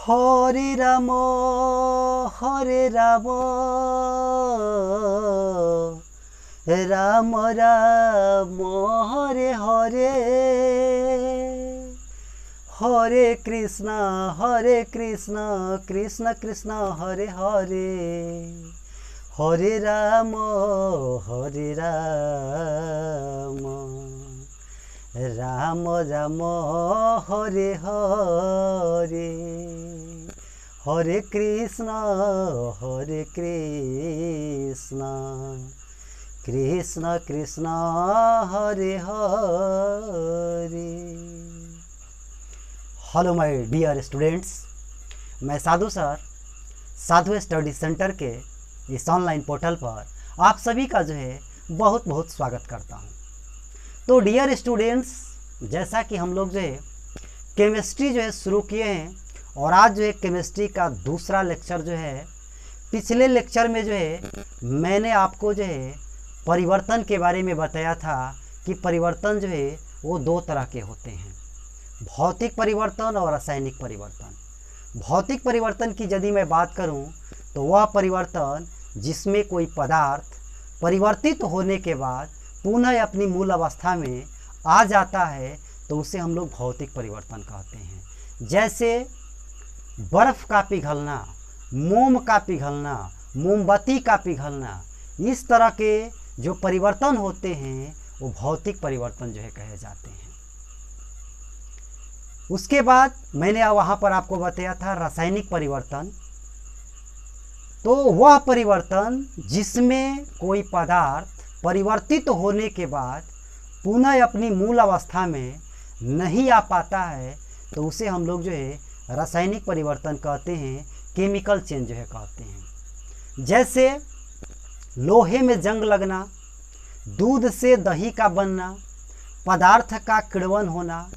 Hare Ram Ram Ram Hare Hare, Hare Krishna Krishna Krishna Hare Hare, Hare Ram Ram Ram Hare Hare, Hare Krishna Krishna Krishna Hare Hare. Hello my dear students, मैं Sadhu sir Sadhu study centre के इस ऑनलाइन पोर्टल पर आप सभी का जो है बहुत बहुत स्वागत करता हूं। तो डियर स्टूडेंट्स, जैसा कि हम लोग जो है केमिस्ट्री जो है शुरू किए हैं और आज जो है केमिस्ट्री का दूसरा लेक्चर जो है, पिछले लेक्चर में जो है मैंने आपको जो है परिवर्तन के बारे में बताया था कि परिवर्तन जो है वो दो तरह के होते हैं, भौतिक परिवर्तन और रासायनिक परिवर्तन। भौतिक परिवर्तन की यदि मैं बात करूं तो वह परिवर्तन जिसमें कोई पदार्थ परिवर्तित होने के बाद पुनः अपनी मूल अवस्था में आ जाता है तो उसे हम लोग भौतिक परिवर्तन कहते हैं। जैसे बर्फ़ का पिघलना, मोम का पिघलना, मोमबत्ती का पिघलना, इस तरह के जो परिवर्तन होते हैं वो भौतिक परिवर्तन जो है कहे जाते हैं। उसके बाद मैंने वहाँ पर आपको बताया था रासायनिक परिवर्तन। तो वह परिवर्तन जिसमें कोई पदार्थ परिवर्तित होने के बाद पुनः अपनी मूल अवस्था में नहीं आ पाता है तो उसे हम लोग जो है रासायनिक परिवर्तन कहते हैं, केमिकल चेंज जो है कहते हैं। जैसे लोहे में जंग लगना, दूध से दही का बनना, पदार्थ का किण्वन होना,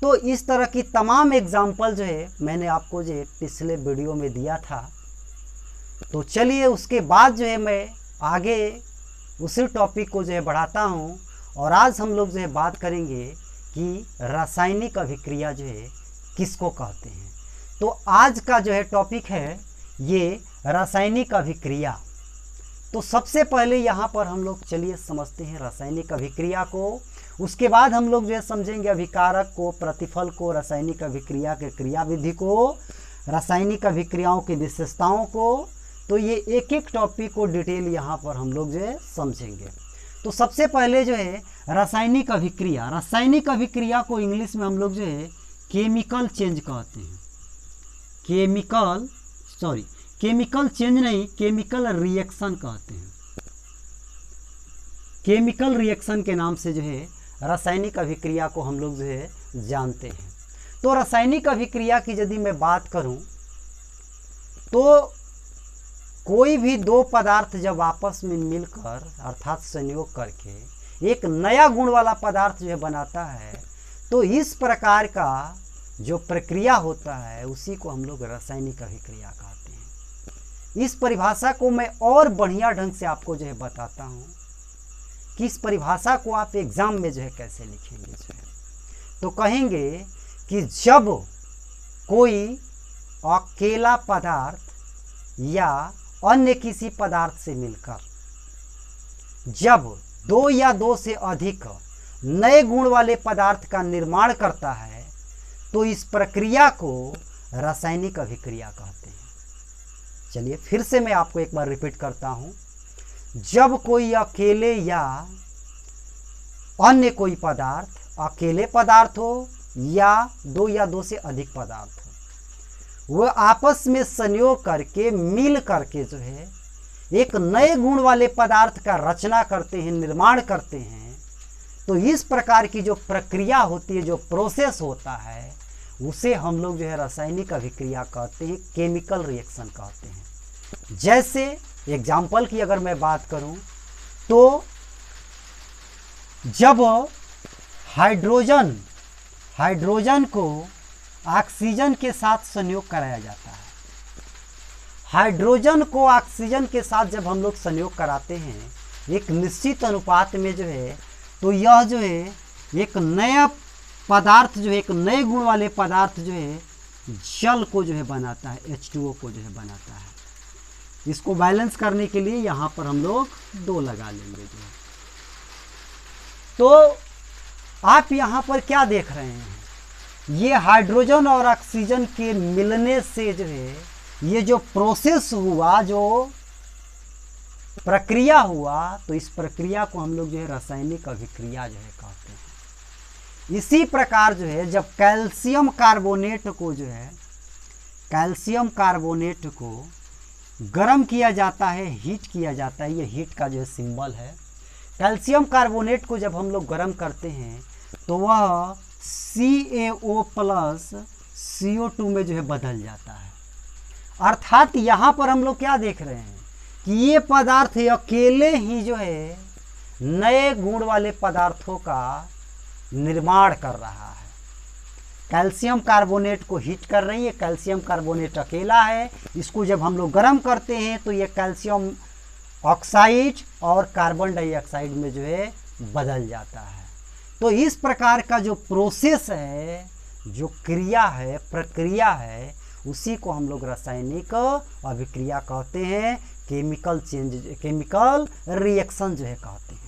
तो इस तरह की तमाम एग्जाम्पल जो है मैंने आपको जो है पिछले वीडियो में दिया था। तो चलिए उसके बाद जो है मैं आगे उसी टॉपिक को जो है बढ़ाता हूँ और आज हम लोग जो है बात करेंगे कि रासायनिक अभिक्रिया जो है किसको कहते हैं। तो आज का जो है टॉपिक है ये रासायनिक अभिक्रिया। तो सबसे पहले यहाँ पर हम लोग चलिए समझते हैं रासायनिक अभिक्रिया को। उसके बाद हम लोग जो है समझेंगे अभिकारक को, प्रतिफल को, रासायनिक अभिक्रिया के क्रियाविधि को, रासायनिक अभिक्रियाओं की विशेषताओं को। तो ये एक एक टॉपिक को डिटेल यहाँ पर हम लोग जो है समझेंगे। तो सबसे पहले जो है रासायनिक अभिक्रिया, रासायनिक अभिक्रिया को इंग्लिश में हम लोग जो है केमिकल चेंज कहते हैं। केमिकल चेंज नहीं, केमिकल रिएक्शन कहते हैं। केमिकल रिएक्शन के नाम से जो है रासायनिक अभिक्रिया को हम लोग जो है जानते हैं। तो रासायनिक अभिक्रिया की यदि मैं बात करूं तो कोई भी दो पदार्थ जब आपस में मिलकर अर्थात संयोग करके एक नया गुण वाला पदार्थ जो है बनाता है तो इस प्रकार का जो प्रक्रिया होता है उसी को हम लोग रासायनिक अभिक्रिया कहते हैं। इस परिभाषा को मैं और बढ़िया ढंग से आपको जो है बताता हूँ कि इस परिभाषा को आप एग्जाम में जो है कैसे लिखेंगे जो है। तो कहेंगे कि जब कोई अकेला पदार्थ या अन्य किसी पदार्थ से मिलकर जब दो या दो से अधिक नए गुण वाले पदार्थ का निर्माण करता है तो इस प्रक्रिया को रासायनिक अभिक्रिया कहते हैं। चलिए फिर से मैं आपको एक बार रिपीट करता हूं। जब कोई अकेले या अन्य कोई पदार्थ, अकेले पदार्थ हो या दो से अधिक पदार्थ हो, वह आपस में संयोग करके मिल करके जो है एक नए गुण वाले पदार्थ का रचना करते हैं, निर्माण करते हैं। तो इस प्रकार की जो प्रक्रिया होती है, जो प्रोसेस होता है, उसे हम लोग जो है रासायनिक अभिक्रिया कहते हैं, केमिकल रिएक्शन कहते हैं। जैसे एग्जाम्पल की अगर मैं बात करूं तो जब हाइड्रोजन को ऑक्सीजन के साथ संयोग कराया जाता है, हाइड्रोजन को ऑक्सीजन के साथ जब हम लोग संयोग कराते हैं एक निश्चित अनुपात में जो है, तो यह जो है एक नया पदार्थ जो है, एक नए गुण वाले पदार्थ जो है जल को जो है बनाता है, H2O को जो है बनाता है। इसको बैलेंस करने के लिए यहाँ पर हम लोग 2 लगा लेंगे जो है। तो आप यहाँ पर क्या देख रहे हैं, ये हाइड्रोजन और ऑक्सीजन के मिलने से जो है ये जो प्रोसेस हुआ, जो प्रक्रिया हुआ, तो इस प्रक्रिया को हम लोग जो है रासायनिक अभिक्रिया जो है कहते हैं। इसी प्रकार जो है जब कैल्शियम कार्बोनेट को जो है, कैल्शियम कार्बोनेट को गर्म किया जाता है, हीट किया जाता है, ये हीट का जो है सिंबल है। कैल्शियम कार्बोनेट को जब हम लोग गर्म करते हैं तो वह CaO प्लस CO2 में जो है बदल जाता है। अर्थात यहाँ पर हम लोग क्या देख रहे हैं कि ये पदार्थ अकेले ही जो है नए गुण वाले पदार्थों का निर्माण कर रहा है। कैल्शियम कार्बोनेट को हीट कर रही है, कैल्शियम कार्बोनेट अकेला है, इसको जब हम लोग गर्म करते हैं तो ये कैल्शियम ऑक्साइड और कार्बन डाइऑक्साइड में जो है बदल जाता है। तो इस प्रकार का जो प्रोसेस है, जो क्रिया है, प्रक्रिया है, उसी को हम लोग रासायनिक अभिक्रिया कहते हैं, केमिकल चेंज, केमिकल रिएक्शन जो है कहते हैं।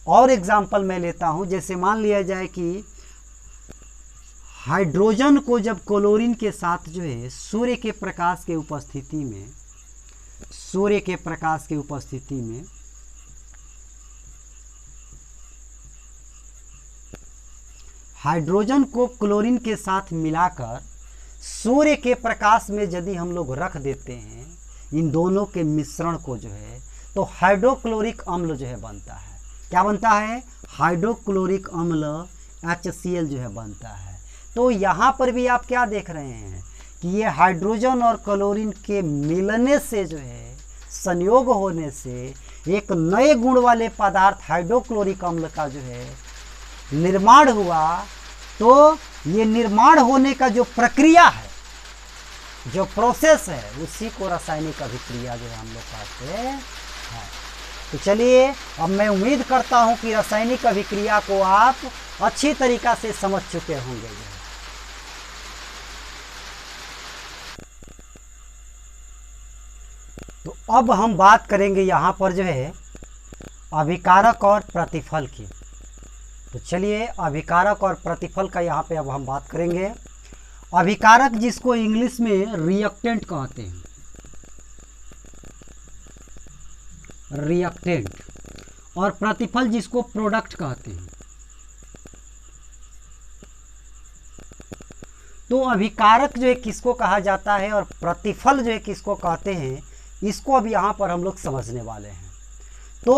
और एग्जाम्पल मैं लेता हूं, जैसे मान लिया जाए कि हाइड्रोजन को जब क्लोरीन के साथ जो है सूर्य के प्रकाश के उपस्थिति में, सूर्य के प्रकाश के उपस्थिति में हाइड्रोजन को क्लोरीन के साथ मिलाकर सूर्य के प्रकाश में यदि हम लोग रख देते हैं इन दोनों के मिश्रण को जो है, तो हाइड्रोक्लोरिक अम्ल जो है बनता है। क्या बनता है? हाइड्रोक्लोरिक अम्ल HCl जो है बनता है। तो यहाँ पर भी आप क्या देख रहे हैं कि ये हाइड्रोजन और क्लोरीन के मिलने से जो है, संयोग होने से एक नए गुण वाले पदार्थ हाइड्रोक्लोरिक अम्ल का जो है निर्माण हुआ। तो ये निर्माण होने का जो प्रक्रिया है, जो प्रोसेस है, उसी को रासायनिक अभिक्रिया जो है हम लोग कहते हैं। तो चलिए, अब मैं उम्मीद करता हूं कि रासायनिक अभिक्रिया को आप अच्छी तरीका से समझ चुके होंगे। तो अब हम बात करेंगे यहाँ पर जो है अभिकारक और प्रतिफल की। तो चलिए, अभिकारक और प्रतिफल का यहाँ पे अब हम बात करेंगे। अभिकारक जिसको इंग्लिश में रिएक्टेंट कहते हैं, रिएक्टेंट, और प्रतिफल जिसको प्रोडक्ट कहते हैं। तो अभिकारक जो है किसको कहा जाता है और प्रतिफल जो है किसको कहते हैं, इसको अब यहाँ पर हम लोग समझने वाले हैं। तो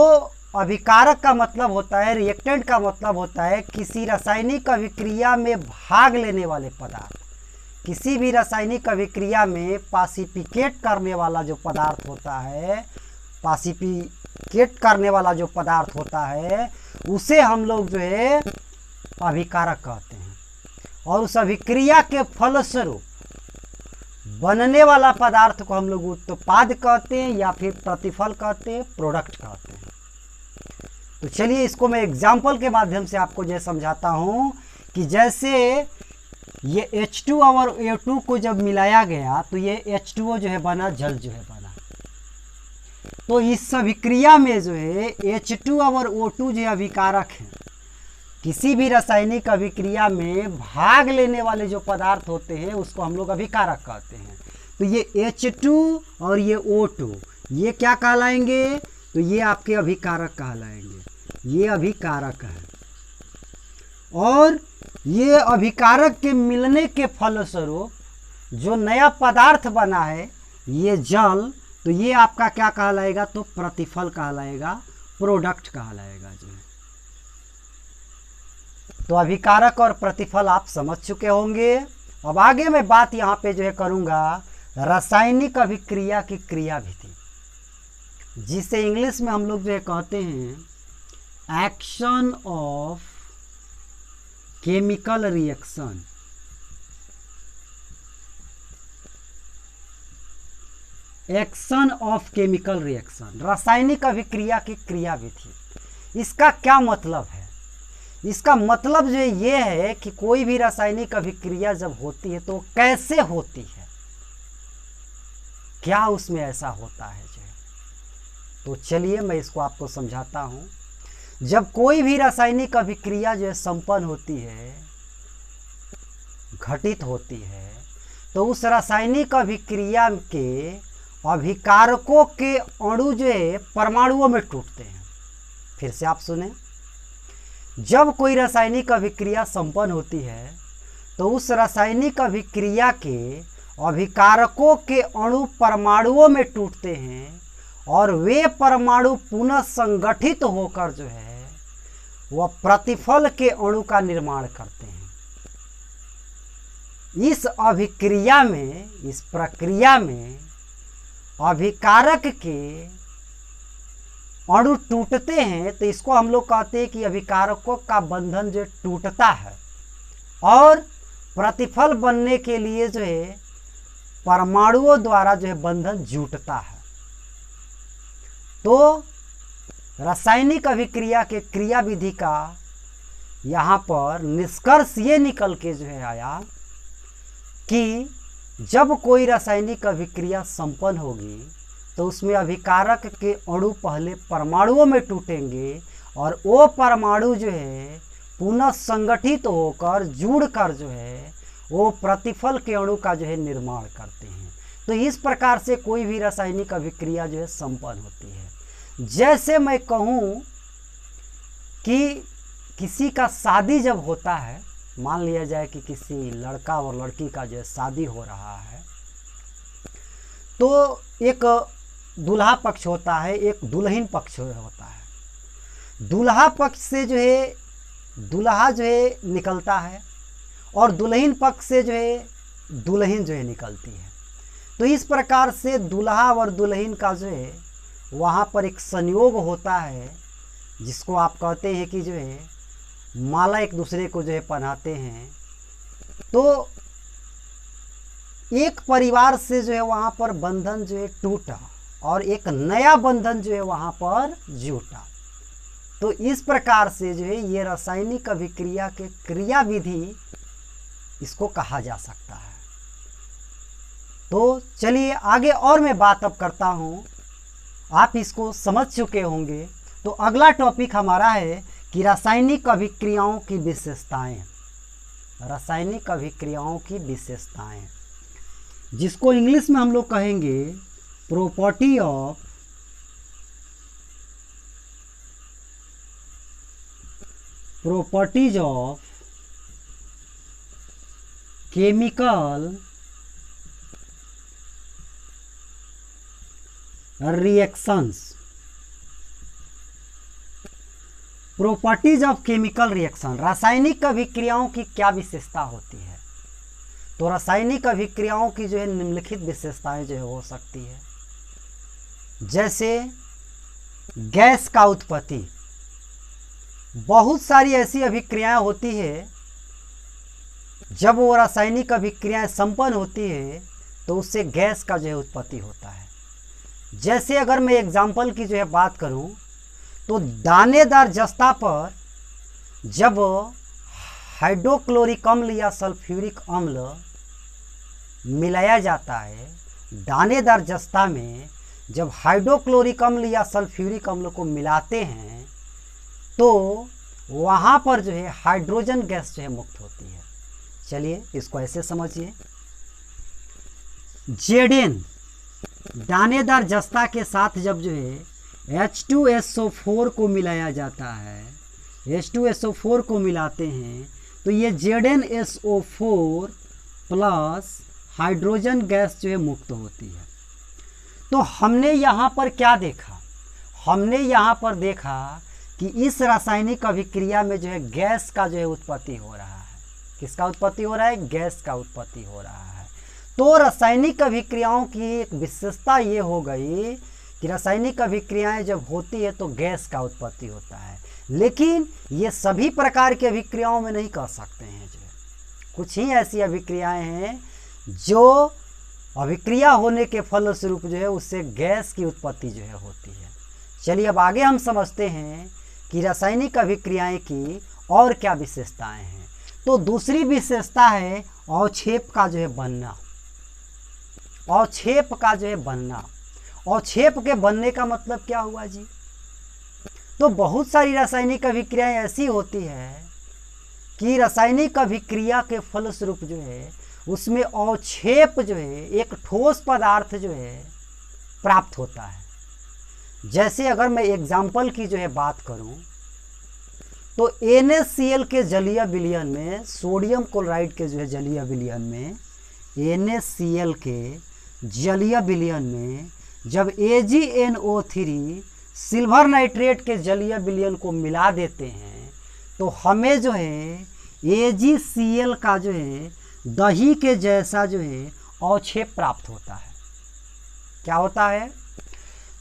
अभिकारक का मतलब होता है, रिएक्टेंट का मतलब होता है किसी रासायनिक अभिक्रिया में भाग लेने वाले पदार्थ। किसी भी रासायनिक अभिक्रिया में पासिफिकेट करने वाला जो पदार्थ होता है, पासिफिकेट करने वाला जो पदार्थ होता है, उसे हम लोग जो है अभिकारक कहते हैं। और उस अभिक्रिया के फलस्वरूप बनने वाला पदार्थ को हम लोग उत्पाद कहते हैं, या फिर प्रतिफल कहते हैं, प्रोडक्ट कहते हैं। तो चलिए, इसको मैं एग्जाम्पल के माध्यम से आपको जो समझाता हूं कि जैसे ये H2 और O2 को जब मिलाया गया तो ये H2O जो है बना, जल जो है बना। तो इस अभिक्रिया में जो है H2 और O2 जो अभिकारक हैं। किसी भी रासायनिक अभिक्रिया में भाग लेने वाले जो पदार्थ होते हैं उसको हम लोग अभिकारक कहते हैं। तो ये H2 और ये O2 ये क्या कहलाएंगे? तो ये आपके अभिकारक कहलाएंगे, ये अभिकारक है। और ये अभिकारक के मिलने के फलस्वरूप जो नया पदार्थ बना है, ये जल, तो ये आपका क्या कहलाएगा? तो प्रतिफल कहलाएगा, प्रोडक्ट कहलाएगा जो है। तो अभिकारक और प्रतिफल आप समझ चुके होंगे। अब आगे मैं बात यहाँ पे जो है करूँगा रासायनिक अभिक्रिया की क्रियाविधि, जिसे इंग्लिश में हम लोग जो है कहते हैं action of chemical reaction. Action of chemical reaction, रासायनिक अभिक्रिया की क्रियाविधि। इसका क्या मतलब है? इसका मतलब जो ये है कि कोई भी रासायनिक अभिक्रिया जब होती है तो कैसे होती है, क्या उसमें ऐसा होता है जो है। तो चलिए मैं इसको आपको समझाता हूँ। जब कोई भी रासायनिक अभिक्रिया जो है संपन्न होती है, घटित होती है, तो उस रासायनिक अभिक्रिया के अभिकारकों के अणु जो है परमाणुओं में टूटते हैं। फिर से आप सुने, जब कोई रासायनिक अभिक्रिया संपन्न होती है तो उस रासायनिक अभिक्रिया के अभिकारकों के अणु परमाणुओं में टूटते हैं और वे परमाणु पुनः संगठित होकर जो है वह प्रतिफल के अणु का निर्माण करते हैं। इस अभिक्रिया में, इस प्रक्रिया में अभिकारक के अणु टूटते हैं, तो इसको हम लोग कहते हैं कि अभिकारकों का बंधन जो टूटता है और प्रतिफल बनने के लिए जो है परमाणुओं द्वारा जो है बंधन जुटता है। तो रासायनिक अभिक्रिया के क्रिया विधि का यहाँ पर निष्कर्ष ये निकल के जो है आया कि जब कोई रासायनिक अभिक्रिया संपन्न होगी तो उसमें अभिकारक के अणु पहले परमाणुओं में टूटेंगे और वो परमाणु जो है पुनः संगठित होकर जुड़कर जो है वो प्रतिफल के अणु का जो है निर्माण करते हैं। तो इस प्रकार से कोई भी रासायनिक अभिक्रिया जो है संपन्न होती है। जैसे मैं कहूँ कि किसी का शादी जब होता है, मान लिया जाए कि किसी लड़का और लड़की का जो है शादी हो रहा है, तो एक दूल्हा पक्ष होता है, एक दुल्हन पक्ष होता है। दूल्हा पक्ष से जो है दूल्हा जो है निकलता है और दुल्हन पक्ष से जो है दुल्हन जो है निकलती है। तो इस प्रकार से दूल्हा और दुल्हन का जो है वहाँ पर एक संयोग होता है, जिसको आप कहते हैं कि जो है माला एक दूसरे को जो है पहनाते हैं। तो एक परिवार से जो है वहाँ पर बंधन जो है टूटा और एक नया बंधन जो है वहाँ पर जुटा। तो इस प्रकार से जो है ये रासायनिक अभिक्रिया के क्रिया विधि इसको कहा जा सकता है। तो चलिए आगे और मैं बात अब करता हूँ, आप इसको समझ चुके होंगे। तो अगला टॉपिक हमारा है कि रासायनिक अभिक्रियाओं की विशेषताएं। रासायनिक अभिक्रियाओं की विशेषताएं, जिसको इंग्लिश में हम लोग कहेंगे properties of chemical reactions. Properties of chemical reaction, रासायनिक अभिक्रियाओं की क्या विशेषता होती है। तो रासायनिक अभिक्रियाओं की जो है निम्नलिखित विशेषताएं जो है हो सकती है। जैसे गैस का उत्पत्ति, बहुत सारी ऐसी अभिक्रियाएं होती है, जब वो रासायनिक अभिक्रियाएं संपन्न होती है तो उससे गैस का जो है उत्पत्ति होता है। जैसे अगर मैं एग्जाम्पल की जो है बात करूं, तो दानेदार जस्ता पर जब हाइड्रोक्लोरिक अम्ल या सल्फ्यूरिक अम्ल मिलाया जाता है, दानेदार जस्ता में जब हाइड्रोक्लोरिक अम्ल या सल्फ्यूरिक अम्ल को मिलाते हैं तो वहाँ पर जो है हाइड्रोजन गैस जो है मुक्त होती है। चलिए इसको ऐसे समझिए, जेडेन दानेदार जस्ता के साथ जब जो है H2SO4 को मिलाया जाता है, H2SO4 को मिलाते हैं तो ये ZnSO4 प्लस हाइड्रोजन गैस जो है मुक्त होती है। तो हमने यहाँ पर क्या देखा, हमने यहाँ पर देखा कि इस रासायनिक अभिक्रिया में जो है गैस का जो है उत्पत्ति हो रहा है। किसका उत्पत्ति हो रहा है? गैस का उत्पत्ति हो रहा है। तो रासायनिक अभिक्रियाओं की एक विशेषता ये हो गई कि रासायनिक अभिक्रियाएं जब होती है तो गैस का उत्पत्ति होता है, लेकिन ये सभी प्रकार की अभिक्रियाओं में नहीं कर सकते हैं। जो कुछ ही ऐसी अभिक्रियाएं हैं जो अभिक्रिया होने के फलस्वरूप जो है उससे गैस की उत्पत्ति जो है होती है। चलिए अब आगे हम समझते हैं कि रासायनिक अभिक्रियाएं की और क्या विशेषताएं हैं? तो दूसरी विशेषता है अवक्षेप का जो है बनना। अवक्षेप का जो है बनना, अवक्षेप के बनने का मतलब क्या हुआ जी? तो बहुत सारी रासायनिक अभिक्रियाएं ऐसी होती है कि रासायनिक अभिक्रिया के फलस्वरूप जो है उसमें अवक्षेप जो है, एक ठोस पदार्थ जो है प्राप्त होता है। जैसे अगर मैं एग्जाम्पल की जो है बात करूं तो NaCl के जलीय विलयन में, सोडियम क्लोराइड के जो है जलीय विलयन में, NaCl के जलीय विलयन में जब AgNO3 सिल्वर नाइट्रेट के जलीय विलयन को मिला देते हैं तो हमें जो है AgCl का जो है दही के जैसा जो है अवक्षेप प्राप्त होता है। क्या होता है?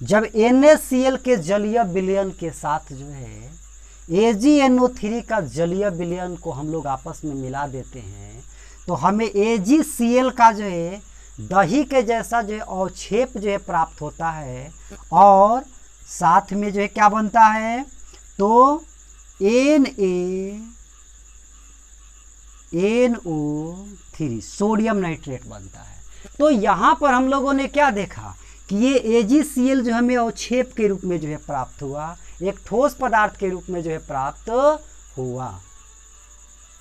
जब NaCl के जलीय विलयन के साथ जो है AgNO3 का जलीय विलयन को हम लोग आपस में मिला देते हैं तो हमें AgCl का जो है दही के जैसा जो है अवक्षेप जो है प्राप्त होता है। और साथ में जो है क्या बनता है? तो NaNO3 सोडियम नाइट्रेट बनता है। तो यहाँ पर हम लोगों ने क्या देखा कि ये AgCl जो हमें अवक्षेप के रूप में जो है प्राप्त हुआ, एक ठोस पदार्थ के रूप में जो है प्राप्त हुआ।